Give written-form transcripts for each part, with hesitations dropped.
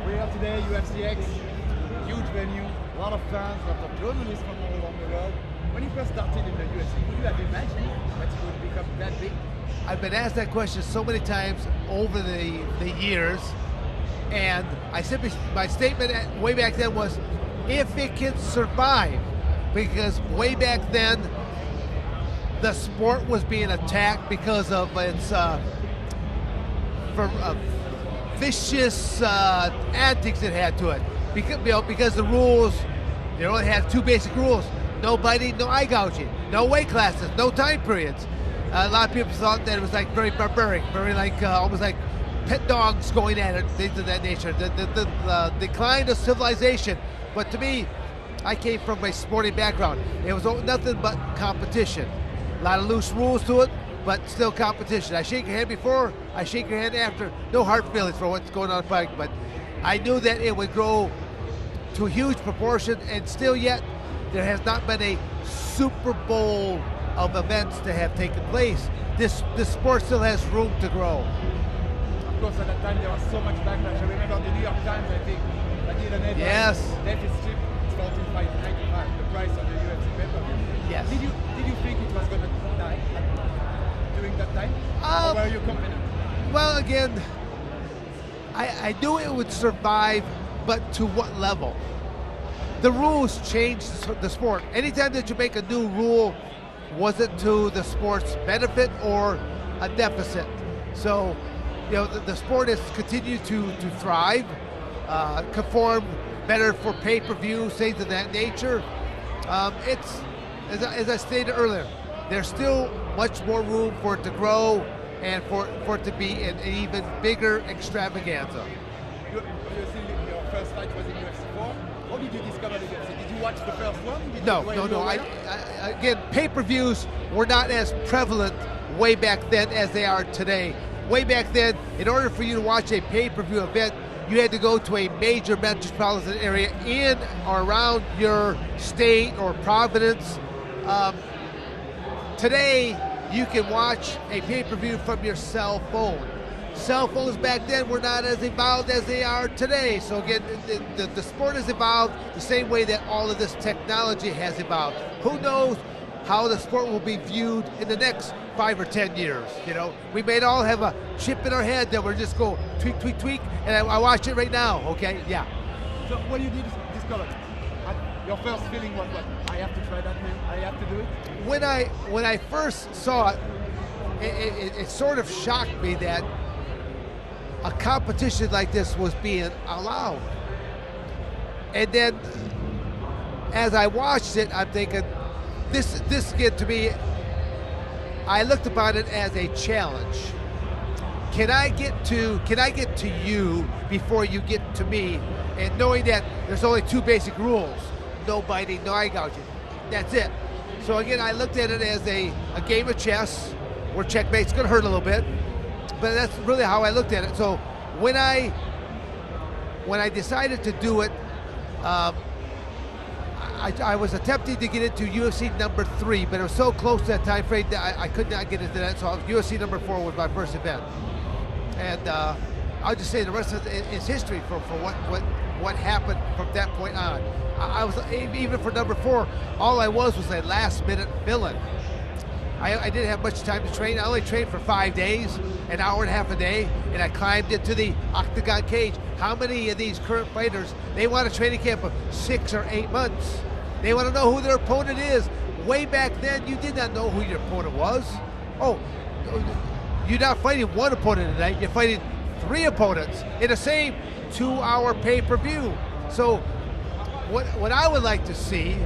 We are today UFC X, huge venue, a lot of fans, a lot of journalists from all around the world. When you first started in the UFC, would you have imagined that it would become that big? I've been asked that question so many times over the years, and I simply, my statement way back then was, if it can survive, because way back then, the sport was being attacked because of its vicious antics it had to it. Because the rules, they only had two basic rules: no biting, no eye gouging, no weight classes, no time periods. A lot of people thought that it was like very barbaric, very like almost like pet dogs going at it, things of that nature. The decline of civilization. But to me, I came from a sporting background. It was nothing but competition. A lot of loose rules to it, but still competition. I shake your hand before, I shake your hand after. No hard feelings for what's going on in fighting, but I knew that it would grow to a huge proportion, and still yet, there has not been a Super Bowl of events to have taken place. This sport still has room to grow. Of course, at that time there was so much backlash. I remember the New York Times, I think, that did an headline. Yes. Deficit, it's 14.95, the price of the UFC pay-per-view. Yes. Did you think it was going to die during that time? Or were you confident? Well, again, I knew it would survive, but to what level? The rules changed the sport. Anytime that you make a new rule, was it to the sport's benefit or a deficit? So, you know, the sport has continued to thrive, conform better for pay-per-view, things of that nature. It's, as I stated earlier, there's still much more room for it to grow and for it to be an even bigger extravaganza. Your first fight was in UFC 4. How did you discover the UFC? Did you watch the first one? No. Again, pay-per-views were not as prevalent way back then as they are today. Way back then, in order for you to watch a pay-per-view event, you had to go to a major metropolitan area in or around your state or province. Today, you can watch a pay-per-view from your cell phone. Cell phones back then were not as evolved as they are today. So again, the sport has evolved the same way that all of this technology has evolved. Who knows how the sport will be viewed in the next 5 or 10 years, you know? We may all have a chip in our head that we're just go tweak, tweak, tweak, and I watch it right now, okay? Yeah. So what you did discover, your first feeling was what? I have to try that, man. I have to do it? When I first saw it, it sort of shocked me that a competition like this was being allowed. And then as I watched it, I'm thinking, this again, to me, I looked upon it as a challenge. Can I get to you before you get to me? And knowing that there's only two basic rules: no biting, no eye gouging. That's it. So again, I looked at it as a game of chess where checkmate's gonna hurt a little bit, but that's really how I looked at it. So when I decided to do it, I was attempting to get into UFC number 3, but it was so close to that time frame that I could not get into that. So UFC number 4 was my first event, and I'll just say the rest of it is history for what happened from that point on. I was, even for number 4, all I was a last-minute fill-in. I didn't have much time to train. I only trained for 5 days, an hour and a half a day, and I climbed into the octagon cage. How many of these current fighters, they want a training camp of 6 or 8 months? They want to know who their opponent is. Way back then, you did not know who your opponent was. Oh, you're not fighting one opponent tonight, you're fighting 3 opponents in the same 2-hour pay-per-view. So what I would like to see,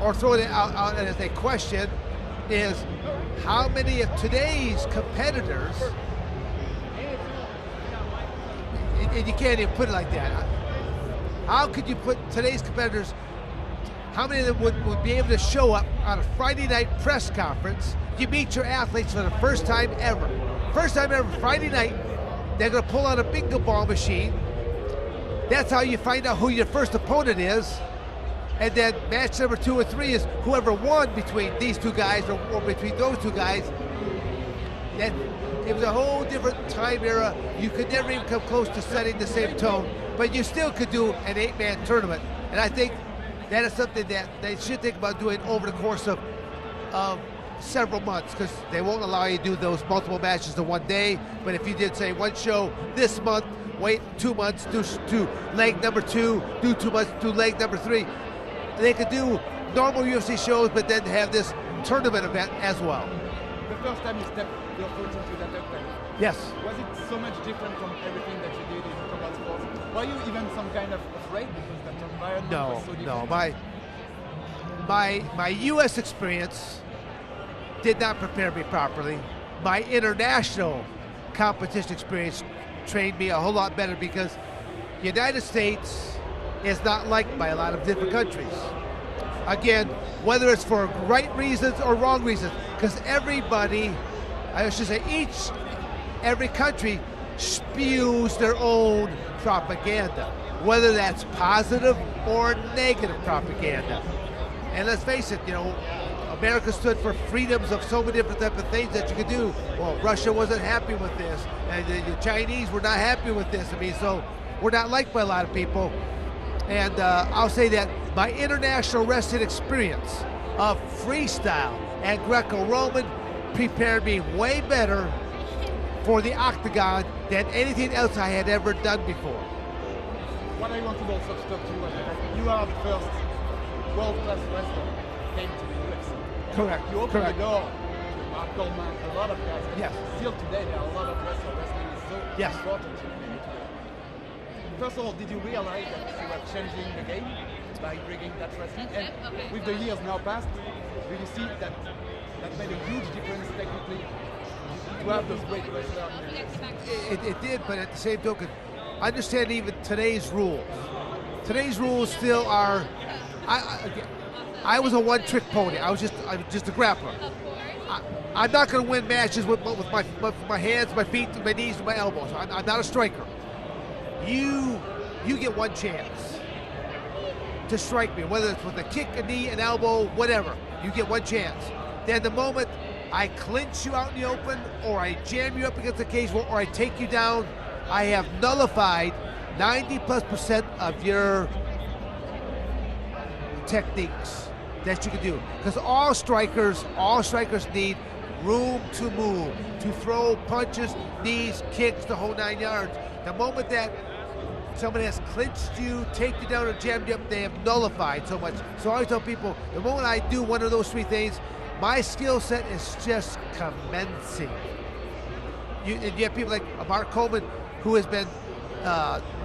or throw it out as a question, is how many of today's competitors, and you can't even put it like that, how could you put today's competitors, how many of them would be able to show up on a Friday night press conference? You meet your athletes for the first time ever. First time ever, Friday night, they're gonna pull out a bingo ball machine. That's how you find out who your first opponent is. And then match number 2 or 3 is whoever won between these two guys or between those two guys. That It was a whole different time era. You could never even come close to setting the same tone, but you still could do an 8-man tournament. And I think that is something that they should think about doing over the course of several months, because they won't allow you to do those multiple matches in one day. But if you did, say, one show this month, wait 2 months, do leg number 2, do 2 months, do leg number 3. They could do normal UFC shows, but then have this tournament event as well. The first time you stepped your foot into that octane, yes. Was it so much different from everything that you did in combat sports? Were you even some kind of afraid because that environment was so different? No, my U.S. experience did not prepare me properly. My international competition experience trained me a whole lot better, because the United States is not liked by a lot of different countries. Again, whether it's for right reasons or wrong reasons, because everybody, I should say every country spews their own propaganda, whether that's positive or negative propaganda. And let's face it, you know, America stood for freedoms of so many different types of things that you could do. Well, Russia wasn't happy with this, and the Chinese were not happy with this. I mean, so we're not liked by a lot of people. And I'll say that my international wrestling experience of freestyle and Greco-Roman prepared me way better for the octagon than anything else I had ever done before. What I wanted also to talk to you about, you are the first world-class wrestler who came to the UFC. Correct. You opened the door to Mark Coleman, a lot of guys. Yes. Still today, there are a lot of wrestlers. Wrestling is so yes. important to me today. First of all, did you realize that you were changing the game by bringing that wrestling? And with the years now passed, do you see that made a huge difference technically to have those great wrestlers? It did, but at the same token, understand even today's rules. Today's rules still are. I was a one-trick pony. I was just a grappler. I'm not going to win matches with my hands, my feet, my knees, and my elbows. I'm not a striker. You get one chance to strike me, whether it's with a kick, a knee, an elbow, whatever. You get one chance. Then the moment I clinch you out in the open, or I jam you up against the cage, or I take you down, I have nullified 90+% of your techniques that you can do. Because all strikers need room to move, to throw punches, knees, kicks, the whole 9 yards. The moment that somebody has clinched you, take you down, or jammed you up, they have nullified so much. So I always tell people, the moment I do one of those 3 things, my skill set is just commencing. You have people like Mark Coleman, who has been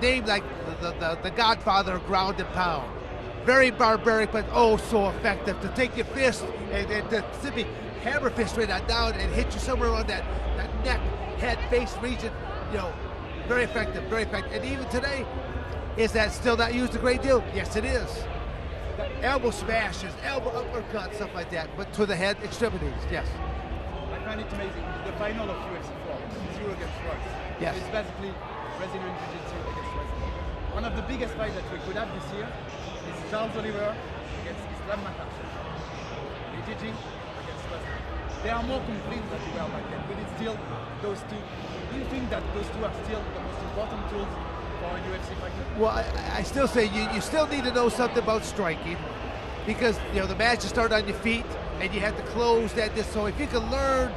named like the godfather of ground and pound. Very barbaric, but oh so effective. To take your fist and to simply hammer fist right down and hit you somewhere around that neck, head, face region, you know, very effective, very effective. And even today, is that still not used a great deal? Yes, it is. Elbow smashes, elbow uppercuts, stuff like that, but to the head, extremities, yes. I find it amazing. The final of UFC 4 is you against Royce. Yes. It's basically Brazilian Jiu-Jitsu against wrestling. One of the biggest fights that we could have this year is Charles Oliver against Islam Makhachev. BJJ against wrestling. They are more complete than they were back then, but it's still those two. Do you think that those two are still the most important tools for a UFC fighter? Well, I still say you still need to know something about striking, because you know the matches start on your feet and you have to close that. So if you can learn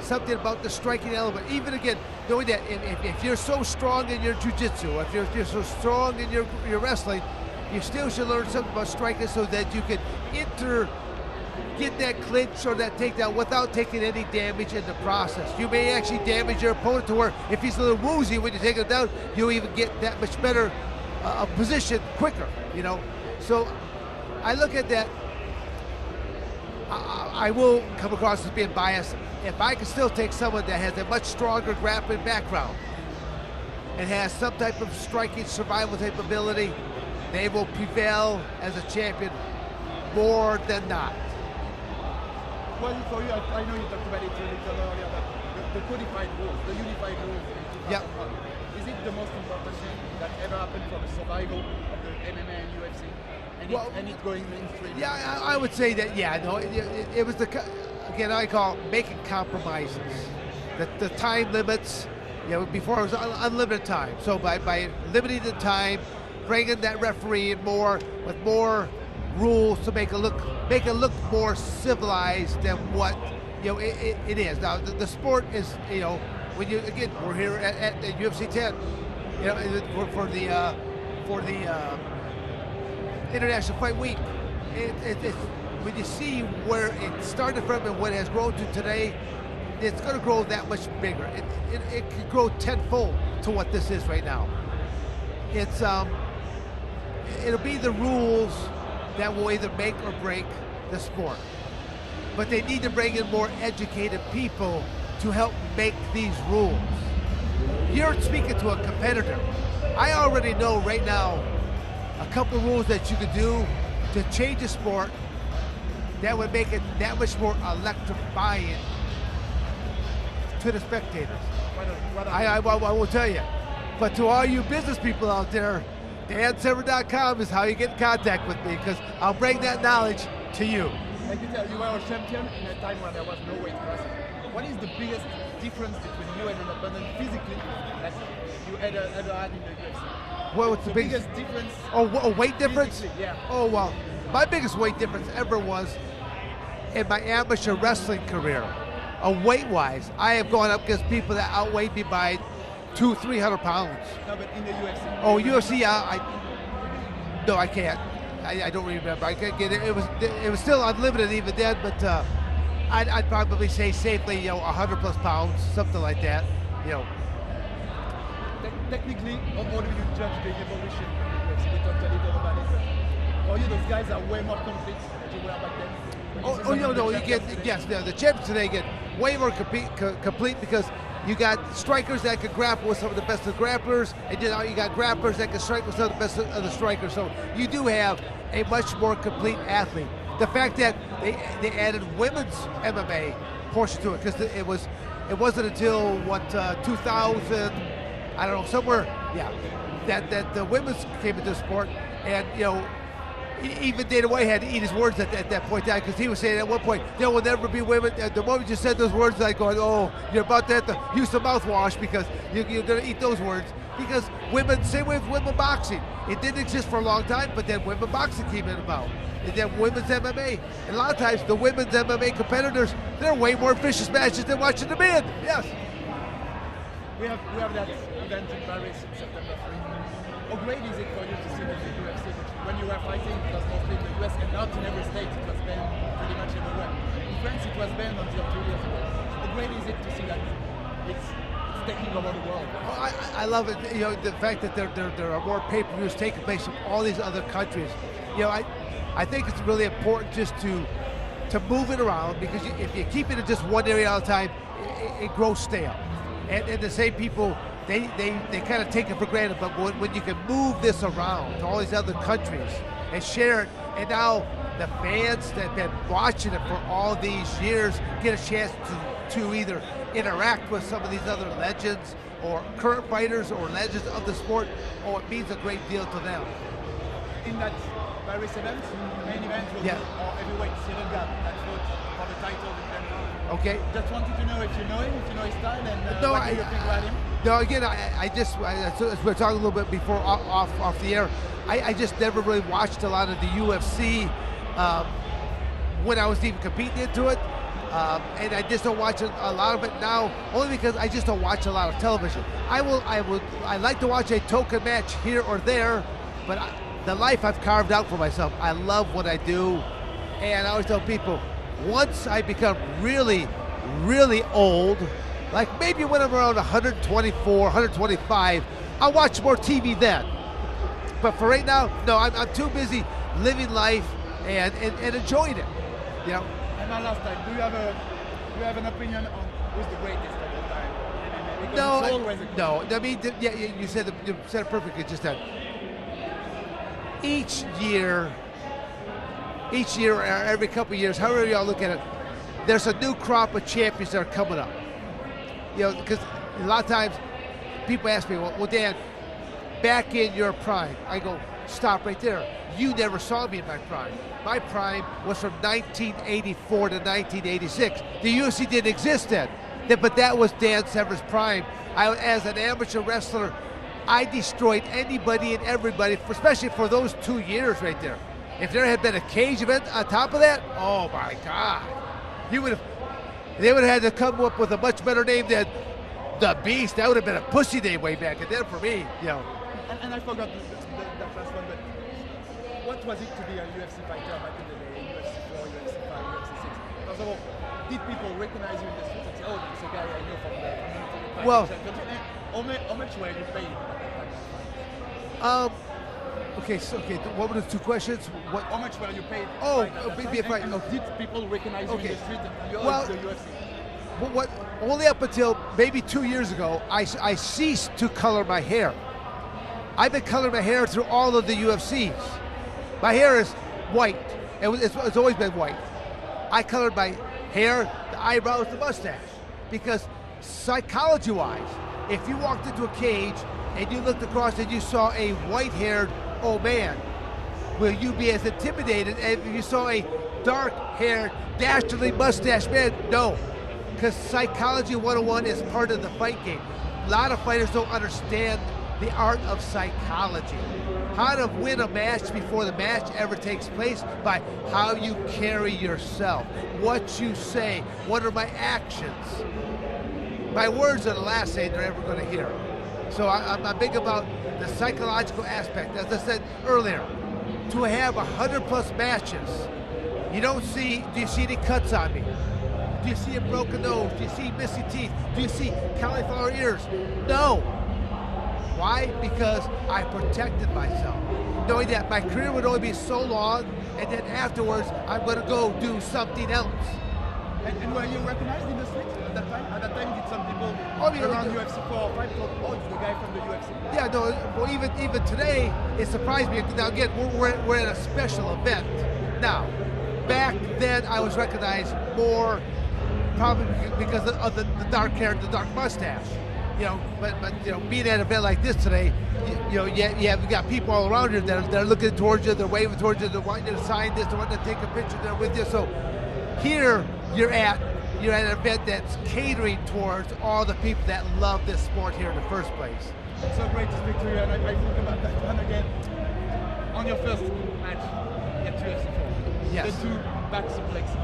something about the striking element, even again knowing that if you're so strong in your jiu-jitsu, if you're so strong in your wrestling, you still should learn something about striking so that you can get that clinch or that takedown without taking any damage in the process. You may actually damage your opponent to where if he's a little woozy when you take him down, you'll even get that much better position quicker, you know. So I look at that. I will come across as being biased. If I can still take someone that has a much stronger grappling background and has some type of striking survival type ability, they will prevail as a champion more than not. Well, for you, I know you talked about it a little earlier, but the codified rules, the unified rules. Yeah. Is it the most important thing that ever happened for the survival of the MMA and UFC? And it going mainstream? Yeah, I would say that, yeah, no, it was again, I call making compromises. the time limits. Before it was unlimited time. So by limiting the time, bringing that referee in more with more rules to make it look more civilized than what it is. Now the sport is when we're here at UFC 10, for the International Fight Week. It's when you see where it started from and what it has grown to today, it's going to grow that much bigger. It could grow tenfold to what this is right now. It'll be the rules that will either make or break the sport. But they need to bring in more educated people to help make these rules. You're speaking to a competitor. I already know right now a couple of rules that you could do to change the sport that would make it that much more electrifying to the spectators. I will tell you. But to all you business people out there, DanSevern.com is how you get in contact with me, because I'll bring that knowledge to you. Like you tell, you were a champion in a time when there was no weight class. What is the biggest difference between you and an opponent physically that you ever had in the UFC? What's the biggest difference? Oh, weight difference? Yeah. Oh, well, my biggest weight difference ever was in my amateur wrestling career. Weight-wise, I have gone up against people that outweighed me by 200-300 pounds. No, but in the UFC. Oh, UFC, no, I can't. I don't remember. I can't get it. It was still unlimited even then, but I'd probably say safely, 100 plus pounds, something like that. Technically, how do you judge the evolution in the UFC? We talked a little about it, but for you, those guys are way more complete than you were back then. No, you get, yes, the champions today get way more complete because you got strikers that can grapple with some of the best of the grapplers, and you got grapplers that can strike with some of the best of the strikers. So you do have a much more complete athlete. The fact that they added women's MMA portion to it, because it wasn't until 2000, I don't know, somewhere, yeah, that the women's came into the sport, and even Dana White had to eat his words at that point in time, because he was saying at one point, there will never be women. The moment you said those words, like going, oh, you're about to have to use some mouthwash because you're going to eat those words. Because women, same way with women boxing. It didn't exist for a long time, but then women boxing came in about. And then women's MMA. And a lot of times, the women's MMA competitors, they're way more vicious matches than watching the men. Yes. We have that event in Paris in September 3. How great is it for you to see that the UFC, when you were fighting, it was mostly in the US and not in every state, it was banned pretty much everywhere. In France, it was banned until 2 years ago. How great is it to see that it's taking over the world? Oh, I love it. The fact that there are more pay-per-views taking place from all these other countries. I think it's really important just to move it around, because if you keep it in just one area all the time, it grows stale. And the same people, they kind of take it for granted, but when you can move this around to all these other countries and share it, and now the fans that have been watching it for all these years get a chance to either interact with some of these other legends or current fighters or legends of the sport, it means a great deal to them. In that Paris event, the main event will be our heavyweight Cyril Gab that fought for the title in Denmark. Okay. Just wanted to know if you know him, if you know his style, and no, what do you think about him? No, again, as we were talking a little bit before off the air, I just never really watched a lot of the UFC when I was even competing into it. And I just don't watch a lot of it now, only because I just don't watch a lot of television. I like to watch a token match here or there, but the life I've carved out for myself, I love what I do, and I always tell people, once I become really, really old, like maybe when I'm around 124, 125, I'll watch more TV then. But for right now, no, I'm too busy living life and enjoying it. And my last time, do you have an opinion on who's the greatest of all time? No. I mean, you said it perfectly just then. Each year, or every couple of years, however y'all look at it, there's a new crop of champions that are coming up. Because a lot of times people ask me, well, Dan, back in your prime, I go, stop right there. You never saw me in my prime. My prime was from 1984 to 1986. The UFC didn't exist then. But that was Dan Severn's prime. As an amateur wrestler, I destroyed anybody and everybody, especially for those 2 years right there. If there had been a cage event on top of that, oh my God. They would have had to come up with a much better name than The Beast. That would have been a pussy name way back then for me, you know. And I forgot that last one, but what was it to be a UFC fighter back in the day? UFC 4, UFC 5, UFC 6? First of all, did people recognize you in the streets and say, oh, that's a guy I know from the Well, how much were you paid at that time? Okay, what were the two questions? How much were you paid? Oh, be a fight. And did people recognize you in the street and you're the UFC? Only up until maybe 2 years ago, I ceased to color my hair. I've been coloring my hair through all of the UFCs. My hair is white. It's always been white. I colored my hair, the eyebrows, the mustache. Because psychology-wise, if you walked into a cage and you looked across and you saw a white-haired old man, will you be as intimidated as if you saw a dark-haired, dastardly mustached man? No, because psychology 101 is part of the fight game. A lot of fighters don't understand the art of psychology. How to win a match before the match ever takes place by how you carry yourself, what you say, what are my actions. My words are the last thing they're ever going to hear. So I'm big about the psychological aspect. As I said earlier, to have 100+ matches, do you see any cuts on me? Do you see a broken nose? Do you see missing teeth? Do you see cauliflower ears? No. Why? Because I protected myself, knowing that my career would only be so long, and then afterwards I'm going to go do something else. And were you recognized in the street at that time? At that time, did some people around UFC 4 or 5 thought, oh, it's the guy from the UFC? Yeah, no. Well, even today, it surprised me. Now again, we're at a special event. Now, back then, I was recognized more, probably because of the dark hair and the dark mustache. But being at an event like this today, you have got people all around you that are looking towards you, they're waving towards you, they're wanting you to sign this, they're wanting to take a picture there with you. So here you're at an event that's catering towards all the people that love this sport here in the first place. It's so great to speak to you, and I think about that. And again, on your first match at UFC 4, yes, the 2 back suplexes.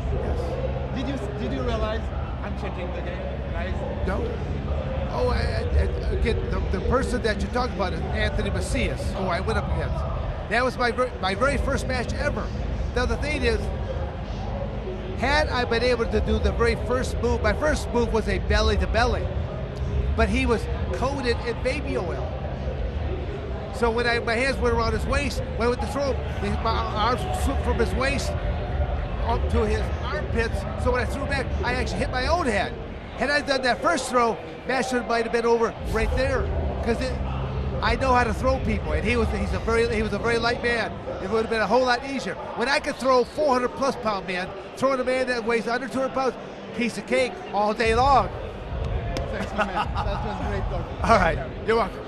Yes. Did you realize I'm changing the game, guys? No. Oh, again, the person that you're talking about is Anthony Macias, who I went up against. That was my very first match ever. Now the thing is, had I been able to do the very first move, my first move was a belly to belly, but he was coated in baby oil. So when my hands went around his waist, when I went to throw him, my arms swooped from his waist up to his armpits. So when I threw back, I actually hit my own head. Had I done that first throw, match might have been over right there, because I know how to throw people, and he was a very light man. It would have been a whole lot easier. When I could throw 400+ pound man, throwing a man that weighs under 200 pounds, piece of cake all day long. Thanks, my man. That was great talking. All right, you're welcome.